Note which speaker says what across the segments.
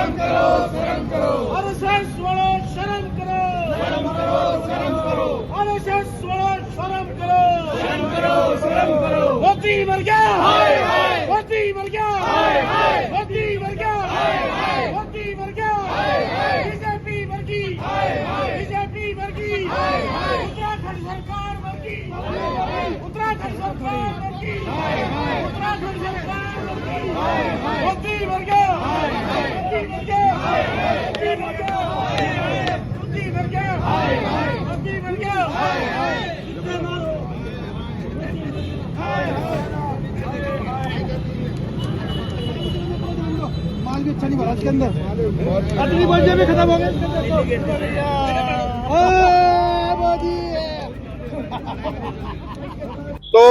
Speaker 1: शर्म करो आरएसएस वालों, शर्म करो आरएसएस वालों, शर्म करो मोदी मर गया, मोदी मर गया, मोदी मर गया, मोदी मर गया, बीजेपी मर गई, बीजेपी मर गई, उत्तराखंड सरकार मर गई, उत्तराखंड सरकार मर गई, उत्तराखंड सरकार मर गई, मोदी मर गया, मोदी मर गया, मोदी मर गया, मोदी मर गया, मोदी मर गया। माल भी अच्छा नहीं भरा इसके अंदर, अटली बल्जे भी खत्म हो गए।
Speaker 2: तो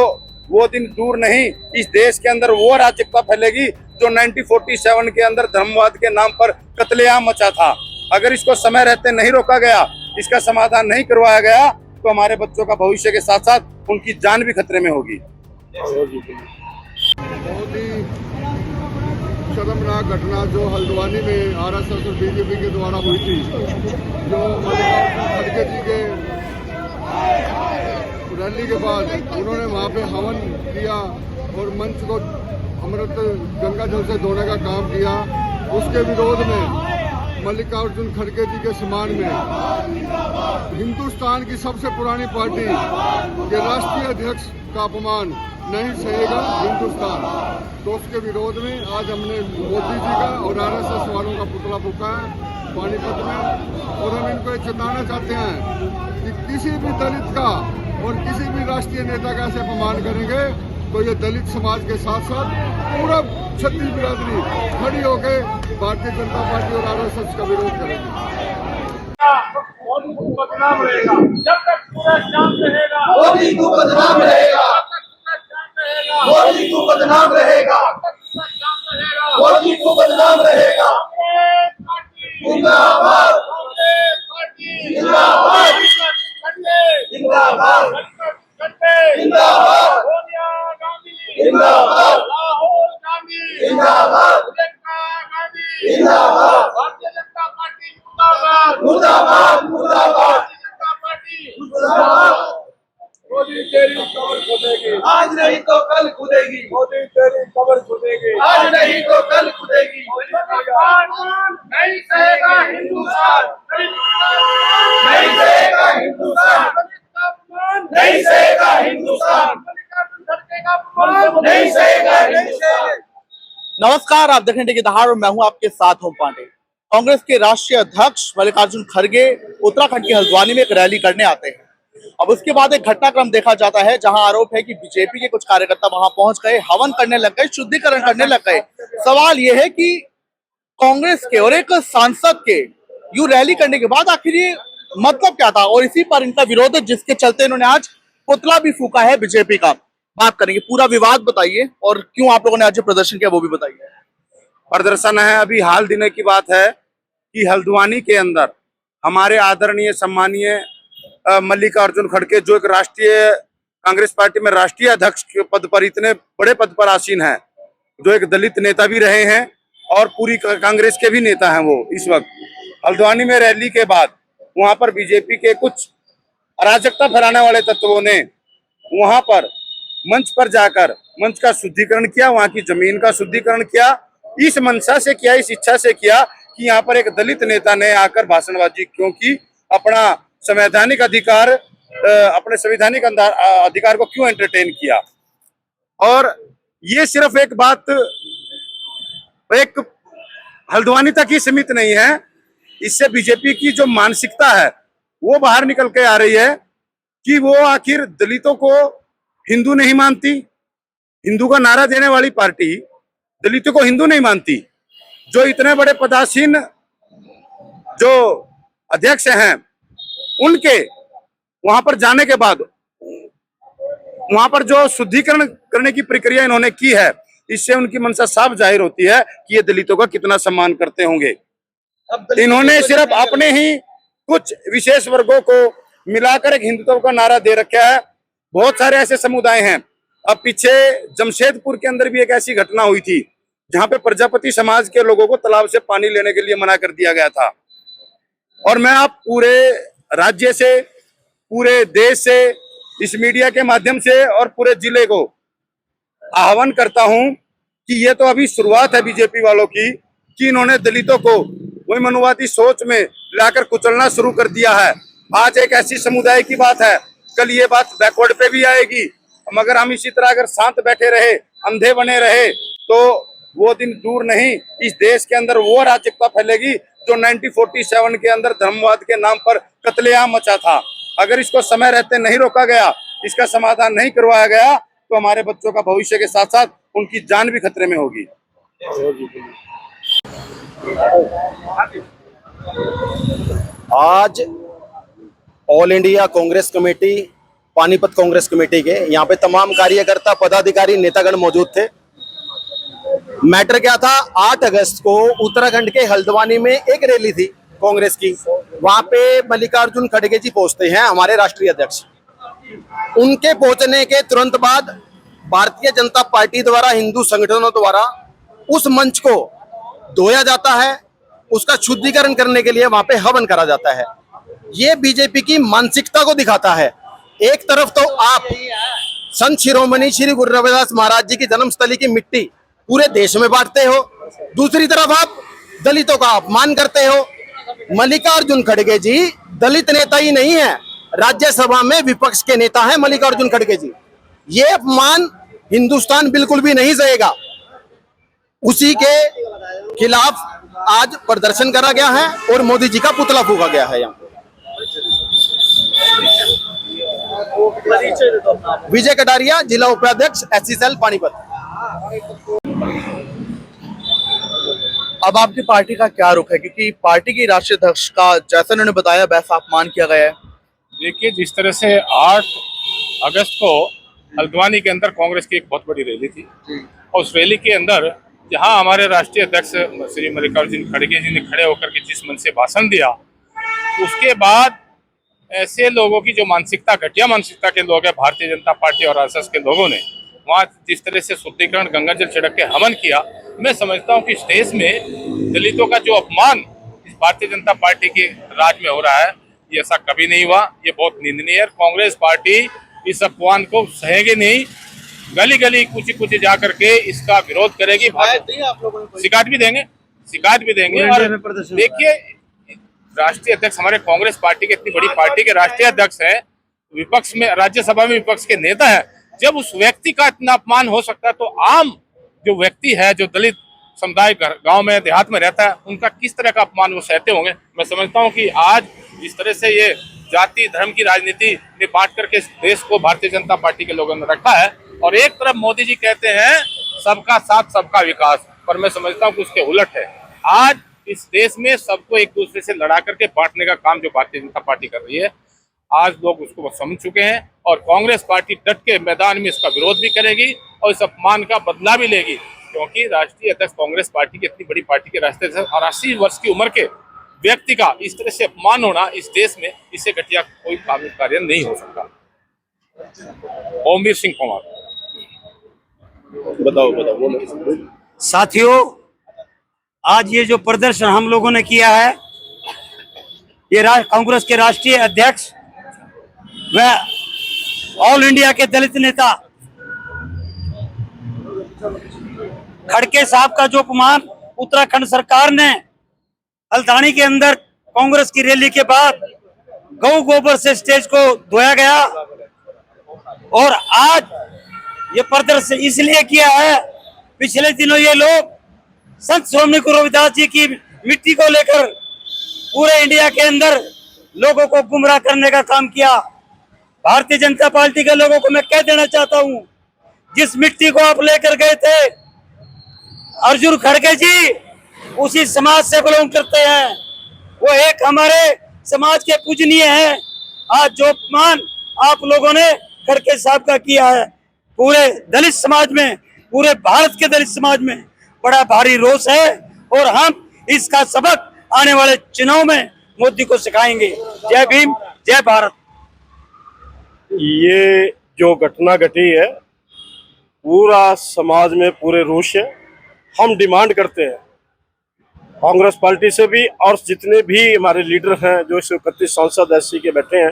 Speaker 2: वो दिन दूर नहीं, इस देश के अंदर वो अराजकता फैलेगी जो 1947 के अंदर धर्मवाद के नाम पर कत्लेआम मचा था। अगर इसको समय रहते नहीं रोका गया, इसका समाधान नहीं करवाया गया, तो हमारे बच्चों का भविष्य के साथ साथ उनकी जान भी खतरे में होगी।
Speaker 3: बहुत ही शर्मनाक घटना जो हल्द्वानी में आरएसएस और बीजेपी के द्वारा हुई थी, जो मल्लिकार्जुन खड़गे जी के रैली के बाद उन्होंने वहाँ पे हवन किया और मंच को अमृत गंगा जल से धोने का काम किया। उसके विरोध में मल्लिकार्जुन खड़गे जी के सम्मान में हिंदुस्तान की सबसे पुरानी पार्टी के राष्ट्रीय अध्यक्ष का अपमान नहीं सहेगा हिंदुस्तान। तो उसके विरोध में आज हमने मोदी जी का और आरएसएस वालों का पुतला फूका है पानीपत में, और हम इनको ये चेताना चाहते हैं कि किसी भी दलित का और किसी भी राष्ट्रीय नेता का ऐसे अपमान करेंगे तो ये दलित समाज के साथ साथ पूरा क्षत्रिय बिरादरी खड़ी होकर भारतीय जनता पार्टी और आरएसएस का विरोध करेगी।
Speaker 1: मोदी को बदनाम रहेगा जब तक पूरा शांत रहेगा,
Speaker 4: मोदी को बदनाम रहेगा, मोदी को बदनाम रहेगा, मोदी को बदनाम रहेगा। जिंदाबाद, जिंदाबाद, जिंदाबाद, जिंदाबाद,
Speaker 1: सोनिया गांधी
Speaker 4: जिंदाबाद,
Speaker 1: राहुल गांधी
Speaker 4: जिंदाबाद,
Speaker 1: प्रियंका गांधी
Speaker 4: जिंदाबाद,
Speaker 1: भारतीय जनता पार्टी मुर्दाबाद,
Speaker 4: मुर्दाबाद, मुर्दाबाद,
Speaker 1: भारतीय जनता पार्टी
Speaker 4: मुर्दाबाद।
Speaker 1: मोदी तेरी कमर खुदेगी,
Speaker 4: आज नहीं तो कल खुदेगी,
Speaker 1: मोदी तेरी कमर खुदेगी,
Speaker 4: आज नहीं तो कल खुदेगी।
Speaker 1: नहीं सहेगा हिंदुस्तान,
Speaker 4: नहीं सहेगा हिंदुस्तान, नहीं सहेगा हिंदुस्तान, नहीं सहेगा हिंदुस्तान।
Speaker 5: नमस्कार, आप देख रहे हैं धार और मैं हूं आपके साथ ओम पांडे। कांग्रेस के राष्ट्रीय अध्यक्ष मल्लिकार्जुन खड़गे उत्तराखंड के हल्द्वानी में एक रैली करने आते हैं। अब उसके बाद एक घटनाक्रम देखा जाता है जहां आरोप है कि बीजेपी के कुछ कार्यकर्ता वहां पहुंच गए, हवन करने लग गए, शुद्धिकरण करने लग गए। सवाल यह है कि कांग्रेस के और एक सांसद के यूं रैली करने के बाद आखिर ये मतलब क्या था, और इसी पर इनका विरोध है जिसके चलते इन्होंने आज पुतला भी फूका है बीजेपी का। बात करेंगे, पूरा विवाद बताइए और क्यों आप लोगों ने आज प्रदर्शन किया वो भी बताइए।
Speaker 2: प्रदर्शन है, अभी हाल दिनों की बात है कि हल्द्वानी के अंदर हमारे आदरणीय सम्मानीय मल्लिकार्जुन खड़गे, जो एक राष्ट्रीय कांग्रेस पार्टी में राष्ट्रीय अध्यक्ष के पद पर, इतने बड़े पद पर आसीन है, जो एक दलित नेता भी रहे हैं और पूरी कांग्रेस के भी नेता हैं, वो इस वक्त हल्द्वानी में रैली के बाद वहां पर बीजेपी के कुछ अराजकता फैलाने वाले तत्वों ने वहां पर मंच पर जाकर मंच का शुद्धिकरण किया, वहां की जमीन का शुद्धिकरण किया। इस मंशा से किया, इस इच्छा से किया कि यहाँ पर एक दलित नेता ने आकर भाषणबाजी क्यों की, अपना संवैधानिक अधिकार, अपने संवैधानिक अधिकार को क्यों एंटरटेन किया। और ये सिर्फ एक बात एक हल्द्वानी तक ही सीमित नहीं है, इससे बीजेपी की जो मानसिकता है वो बाहर निकल के आ रही है कि वो आखिर दलितों को हिंदू नहीं मानती। हिंदू का नारा देने वाली पार्टी दलितों को हिंदू नहीं मानती। जो इतने बड़े पदासीन जो अध्यक्ष हैं, उनके वहां पर जाने के बाद वहां पर जो शुद्धिकरण करने की प्रक्रिया इन्होंने की है, इससे उनकी मंशा साफ जाहिर होती है कि ये दलितों का कितना सम्मान करते होंगे। इन्होंने सिर्फ अपने ही कुछ विशेष वर्गों को मिलाकर एक हिंदुत्व का नारा दे रखा है। बहुत सारे ऐसे समुदाय हैं। अब पीछे जमशेदपुर के अंदर भी एक ऐसी घटना हुई थी जहां पे प्रजापति समाज के लोगों को तालाब से पानी लेने के लिए मना कर दिया गया था। और मैं आप पूरे राज्य से, पूरे देश से, इस मीडिया के माध्यम से और पूरे जिले को आह्वान करता हूं कि ये तो अभी शुरुआत है बीजेपी वालों की, कि इन्होंने दलितों को वही मनुवादी सोच में लाकर कुचलना शुरू कर दिया है। आज एक ऐसी समुदाय की बात है, कल ये बात बैकवर्ड पे भी आएगी। मगर हम इसी तरह अगर शांत बैठे रहे, अंधे बने रहे, तो वो दिन दूर नहीं, इस देश के अंदर वो अराजकता फैलेगी जो 1947 के अंदर धर्मवाद के नाम पर कत्लेआम मचा था। अगर इसको समय रहते नहीं रोका गया, इसका समाधान नहीं करवाया गया, तो हमारे बच्चों का भविष्य के साथ साथ उनकी जान भी खतरे में होगी।
Speaker 6: आज all India Congress committee, Panipat Congress committee के यहाँ पे तमाम कार्यकर्ता, पदाधिकारी, नेतागण मौजूद थे। मैटर क्या था, 8 अगस्त को उत्तराखंड के हल्द्वानी में एक रैली थी कांग्रेस की। वहां पे मल्लिकार्जुन खड़गे जी पहुंचते हैं, हमारे राष्ट्रीय अध्यक्ष। उनके पहुंचने के तुरंत बाद भारतीय जनता पार्टी द्वारा, हिंदू संगठनों द्वारा उस मंच को धोया जाता है, उसका शुद्धिकरण करने के लिए वहां पे हवन करा जाता है। ये बीजेपी की मानसिकता को दिखाता है। एक तरफ तो आप संत शिरोमणि श्री गुरु रविदास महाराज जी की जन्मस्थली की मिट्टी पूरे देश में बांटते हो, दूसरी तरफ आप दलितों का अपमान करते हो। मल्लिकार्जुन खड़गे जी दलित नेता ही नहीं है, राज्यसभा में विपक्ष के नेता हैं मल्लिकार्जुन खड़गे जी। ये अपमान हिंदुस्तान बिल्कुल भी नहीं सहेगा। उसी के खिलाफ आज प्रदर्शन करा गया है और मोदी जी का पुतला फूंका गया है। यहाँ विजय कटारिया, जिला उपाध्यक्ष SC सेल पानीपत।
Speaker 5: अब आपकी पार्टी का क्या रुख है, क्योंकि पार्टी की राष्ट्रीय अध्यक्ष का जैसा उन्होंने बताया वैसा अपमान किया गया है।
Speaker 7: देखिए, जिस तरह से 8 अगस्त को हल्द्वानी के अंदर कांग्रेस की एक बहुत बड़ी रैली थी और उस रैली के अंदर जहां हमारे राष्ट्रीय अध्यक्ष श्री मल्लिकार्जुन खड़गे जी ने खड़े होकर के जिस मन से भाषण दिया, उसके बाद ऐसे लोगों की जो मानसिकता, घटिया मानसिकता के लोग हैं, भारतीय जनता पार्टी और RSS के लोगों ने वहाँ जिस तरह से शुद्धिकरण गंगा जल छिड़क के हवन किया, मैं समझता हूँ कि इस देश में दलितों का जो अपमान इस भारतीय जनता पार्टी के राज में हो रहा है, ये ऐसा कभी नहीं हुआ। ये बहुत निंदनीय है। कांग्रेस पार्टी इस अपमान को सहेगी नहीं, गली गली कुछ कुछ जा करके इसका विरोध करेगी। शिकायत भी देंगे। और देखिए, राष्ट्रीय अध्यक्ष हमारे कांग्रेस पार्टी के, इतनी बड़ी पार्टी के राष्ट्रीय अध्यक्ष है, विपक्ष में, राज्यसभा में विपक्ष के नेता है। जब उस व्यक्ति का इतना अपमान हो सकता है, तो आम जो व्यक्ति है, जो दलित समुदाय गांव में, देहात में रहता है, उनका किस तरह का अपमान वो सहते होंगे। मैं समझता हूं कि आज जिस तरह से ये जाति धर्म की राजनीति ने बांट करके इस देश को भारतीय जनता पार्टी के लोगों ने रखा है, और एक तरफ मोदी जी कहते हैं सबका साथ सबका विकास, पर मैं समझता हूं कि उसके उलट है। आज इस देश में सबको एक दूसरे से लड़ा करके बांटने का काम जो भारतीय जनता पार्टी कर रही है, आज लोग उसको समझ चुके हैं और कांग्रेस पार्टी डट के मैदान में इसका विरोध भी करेगी और इस अपमान का बदला भी लेगी, क्योंकि राष्ट्रीय अध्यक्ष कांग्रेस पार्टी की, इतनी बड़ी पार्टी के राष्ट्रीय अध्यक्ष और 80 वर्ष की उम्र के व्यक्ति का इस तरह से अपमान होना इस देश में, इससे घटिया कोई कानून कार्य नहीं हो सकता। ओमवीर सिंह कुमार।
Speaker 6: बताओ।
Speaker 8: साथियों, आज ये जो प्रदर्शन हम लोगों ने किया है, ये कांग्रेस के राष्ट्रीय अध्यक्ष व ऑल इंडिया के दलित नेता खड़गे साहब का जो अपमान उत्तराखंड सरकार ने हल्द्वानी के अंदर कांग्रेस की रैली के बाद गौ गोबर से स्टेज को धोया गया, और आज ये प्रदर्शन इसलिए किया है, पिछले दिनों ये लोग संत शिरोमणि गुरु रविदास जी की मिट्टी को लेकर पूरे इंडिया के अंदर लोगों को गुमराह करने का काम किया। भारतीय जनता पार्टी के लोगों को मैं कह देना चाहता हूं, जिस मिट्टी को आप लेकर गए थे, अर्जुन खड़गे जी उसी समाज से बिलोंग करते हैं, वो एक हमारे समाज के पूजनीय हैं। आज जो अपमान आप लोगों ने खड़गे साहब का किया है, पूरे दलित समाज में, पूरे भारत के दलित समाज में बड़ा भारी रोष है, और हम इसका सबक आने वाले चुनाव में मोदी को सिखाएंगे। जय भीम, जय भारत।
Speaker 9: ये जो घटना घटी है, पूरा समाज में पूरे रोष है। हम डिमांड करते हैं कांग्रेस पार्टी से भी, और जितने भी हमारे लीडर हैं जो 131 सांसद एससी के बैठे हैं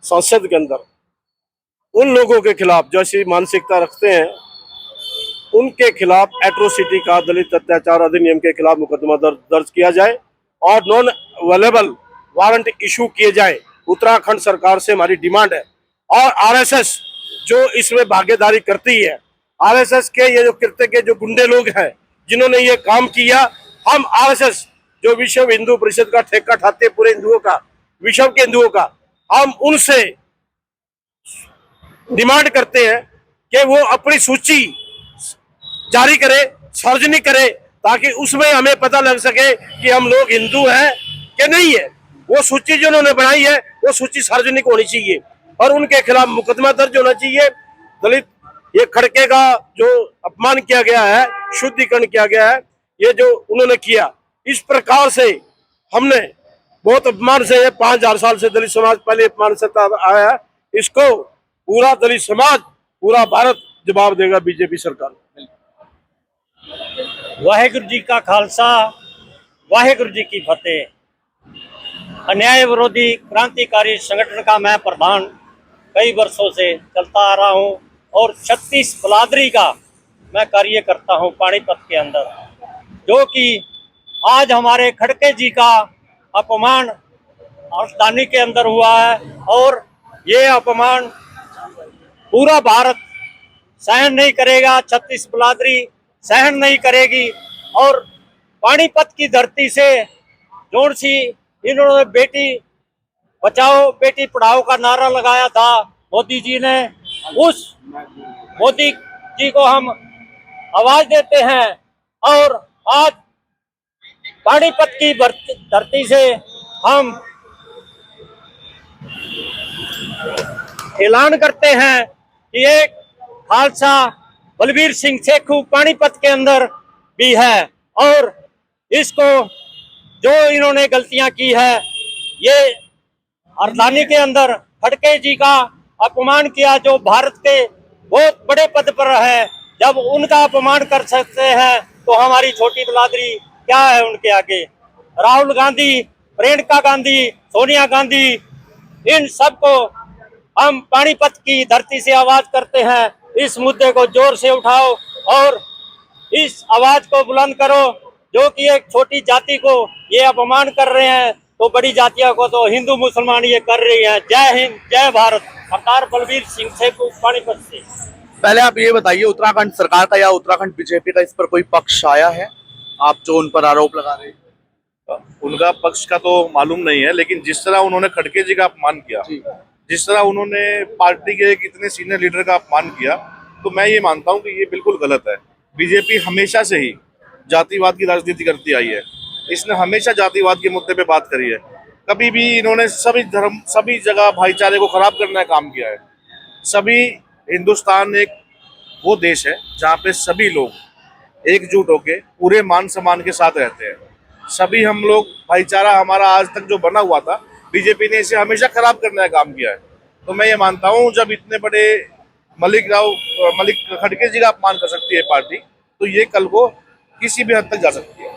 Speaker 9: संसद के अंदर, उन लोगों के खिलाफ जो ऐसी मानसिकता रखते हैं उनके खिलाफ एट्रोसिटी का, दलित अत्याचार अधिनियम के खिलाफ मुकदमा दर्ज किया जाए और नॉन अवेलेबल वारंट इशू किए जाए। उत्तराखंड सरकार से हमारी डिमांड है। और आरएसएस जो इसमें भागीदारी करती है, आरएसएस के ये जो कृत्य के जो गुंडे लोग हैं जिन्होंने ये काम किया, हम आरएसएस जो विश्व हिंदू परिषद का ठेका ठाते पूरे हिंदुओं का, विश्व के हिंदुओं का, हम उनसे डिमांड करते हैं कि वो अपनी सूची जारी करे, सार्वजनिक करे, ताकि उसमें हमें पता लग सके कि हम लोग हिंदू हैं कि नहीं है। वो सूची जो उन्होंने बनाई है वो सूची सार्वजनिक होनी चाहिए और उनके खिलाफ मुकदमा दर्ज होना चाहिए। दलित ये खड़के का जो अपमान किया गया है, शुद्धिकरण किया गया है, ये जो उन्होंने किया, इस प्रकार से हमने बहुत अपमान से 5000 साल से दलित समाज पहले अपमान से आया है, इसको पूरा दलित समाज, पूरा भारत जवाब देगा बीजेपी सरकार।
Speaker 8: वाहेगुरु जी का खालसा, वाहेगुरु जी की फतेह। अन्याय विरोधी क्रांतिकारी संगठन का मैं प्रधान कई वर्षों से चलता आ रहा हूं और 36 बलादरी का मैं कार्य करता हूं पानीपत के अंदर, जो कि आज हमारे खड़के जी का अपमान राजधानी के अंदर हुआ है और ये अपमान पूरा भारत सहन नहीं करेगा, 36 बलादरी सहन नहीं करेगी। और पानीपत की धरती से जोड़ सी इन्होंने बेटी बचाओ बेटी पढ़ाओ का नारा लगाया था मोदी जी ने, उस मोदी जी को हम आवाज देते हैं और आज पानीपत की धरती से हम ऐलान करते हैं कि एक खालसा बलबीर सिंह सेखू पानीपत के अंदर भी है और इसको जो इन्होंने गलतियां की है, ये राजधानी के अंदर खड़के जी का अपमान किया जो भारत के बहुत बड़े पद पर है, जब उनका अपमान कर सकते हैं तो हमारी छोटी बलादरी क्या है उनके आगे। राहुल गांधी, प्रियंका गांधी, सोनिया गांधी, इन सबको हम पानीपत की धरती से आवाज करते हैं, इस मुद्दे को जोर से उठाओ और इस आवाज को बुलंद करो, जो कि एक छोटी जाति को ये अपमान कर रहे हैं तो बड़ी जातियों को तो हिंदू मुसलमान ये कर रही हैं। जय हिंद, जय भारत। सरदार बलबीर सिंह सेखू पानीपत से।
Speaker 5: पहले आप ये बताइए, उत्तराखंड सरकार का या उत्तराखंड बीजेपी का इस पर कोई पक्ष आया है? आप जो उन पर आरोप लगा रहे हैं,
Speaker 10: उनका पक्ष का तो मालूम नहीं है, लेकिन जिस तरह उन्होंने खड़के जी का अपमान किया, जिस तरह उन्होंने पार्टी के कितने सीनियर लीडर का अपमान किया, तो मैं ये मानता हूँ कि ये बिल्कुल गलत है। बीजेपी हमेशा से ही जातिवाद की राजनीति करती आई है, इसने हमेशा जातिवाद के मुद्दे पे बात करी है। कभी भी इन्होंने सभी धर्म, सभी जगह भाईचारे को खराब करने का काम किया है। सभी हिंदुस्तान एक वो देश है जहाँ पे सभी लोग एकजुट होके पूरे मान सम्मान के साथ रहते हैं। सभी हम लोग भाईचारा हमारा आज तक जो बना हुआ था, बीजेपी ने इसे हमेशा खराब करने का काम किया है। तो मैं ये मानता हूँ जब इतने बड़े मलिक खड़के जी का अपमान कर सकती है पार्टी, तो ये कल को किसी भी हद तक जा सकती है।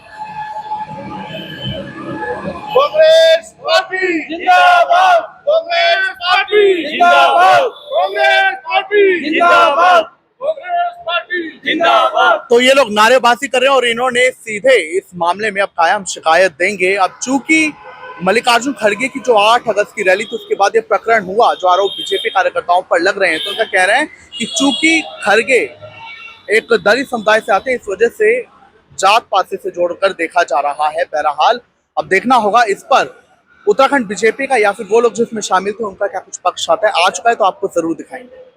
Speaker 1: कांग्रेस पार्टी जिंदाबाद, कांग्रेस पार्टी जिंदाबाद, कांग्रेस पार्टी जिंदाबाद, कांग्रेस पार्टी जिंदाबाद।
Speaker 5: तो ये लोग नारेबाजी कर रहे हैं और इन्होंने सीधे इस मामले में अब कायम शिकायत देंगे। अब चूंकि मल्लिकार्जुन खड़गे की जो 8 अगस्त की रैली थी उसके बाद ये प्रकरण हुआ, जो आरोप बीजेपी कार्यकर्ताओं पर लग रहे हैं, तो उनका कह रहे हैं कि चूंकि खड़गे एक दलित समुदाय से आते हैं, इस वजह से जात पात से जोड़कर देखा जा रहा है। बहरहाल अब देखना होगा इस पर उत्तराखंड बीजेपी का या फिर वो लोग जो इसमें शामिल थे उनका क्या कुछ पक्ष आता है। आ चुका है तो आपको जरूर दिखाएंगे।